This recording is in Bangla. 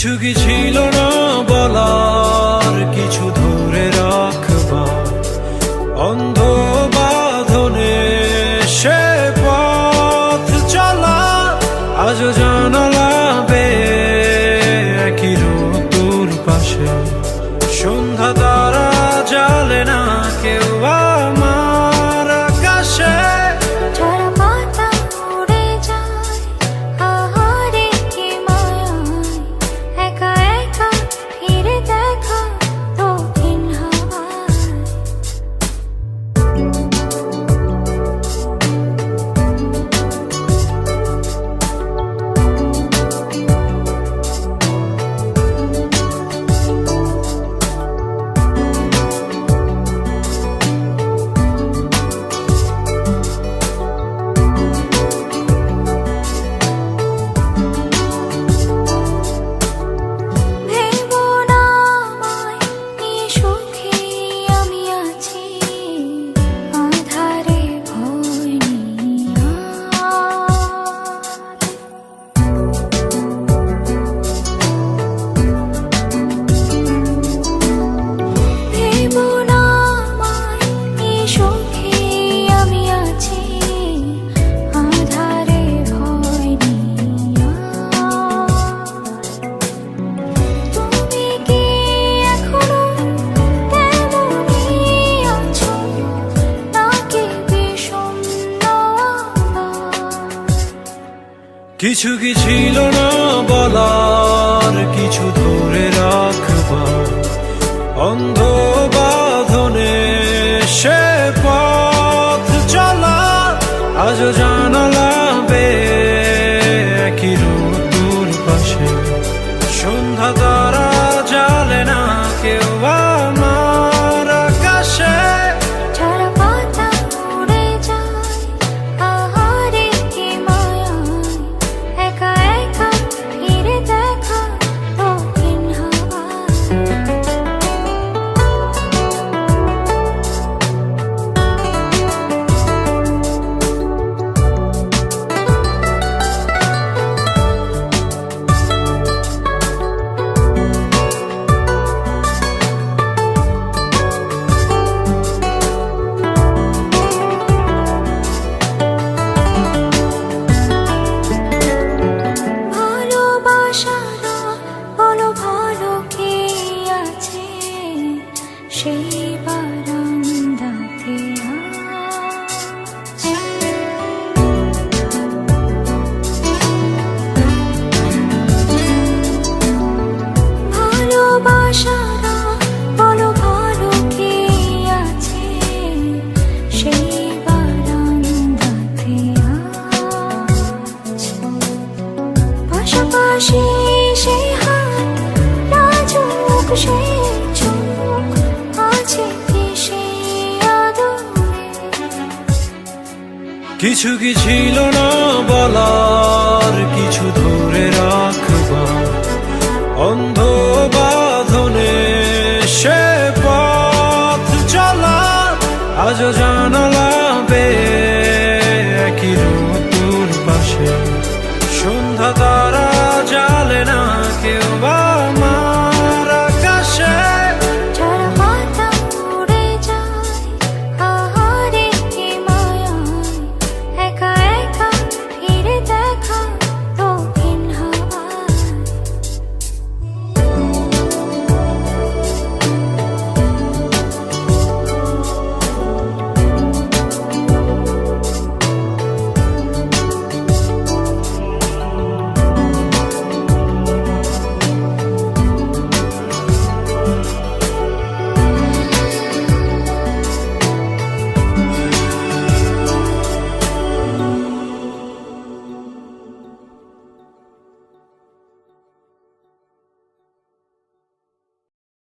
কিছু কি ছিল না বলার, কিছু ধরে রাখবার অন্ধ বাঁধনে সে পথ চলা। আজও জানালা বেয়ে একই ঋতুর পাশে সন্ধ্যা তারা জ্বালে না কেউ আমার আকাশে। ঝরা পাতা উড়ে যায় আহারে কি মায়ায়, একা একা ফিরে দেখা দক্ষিণ হাওয়ায়। ভেবো না আমায়, এই সুখে আমি আছি, আঁধারে ভয় নিয়ে আর। ভেবো না আমায়, এই সুখে আমি আছি, আঁধারে ভয় নিয়ে আর। তুমি কি এখনো তেমনই আছো, নাকি বিষণ্ণ আবার? কিছু কি ছিল না বলার, কিছু ধরে রাখবার অন্ধ বাঁধনে সে পথ চলা। আজও জানালা বেয়ে একই ঋতুর পাশে সন্ধ্যা তারা জ্বালে না কেউ আমার আকাশে। ঝরা পাতা উড়ে যায় আহারে কি মায়ায়, একা একা ফিরে দেখা দক্ষিণ হাওয়ায়। ভালোবাসারা বলো ভালো কে আছে সেই বারান্দাতে আজ। ভালোবাসারা বলো ভালো কে আছে সেই বারান্দাতে আজ। পাশাপাশি সেই হাত, নাজুক সেই চোখ, আছে কি সেই আদরে? কিছু কি ছিল না বলার, কিছু ধরে রাখবার অন্ধ বাঁধনে সে পথ চলা। আজও জানালা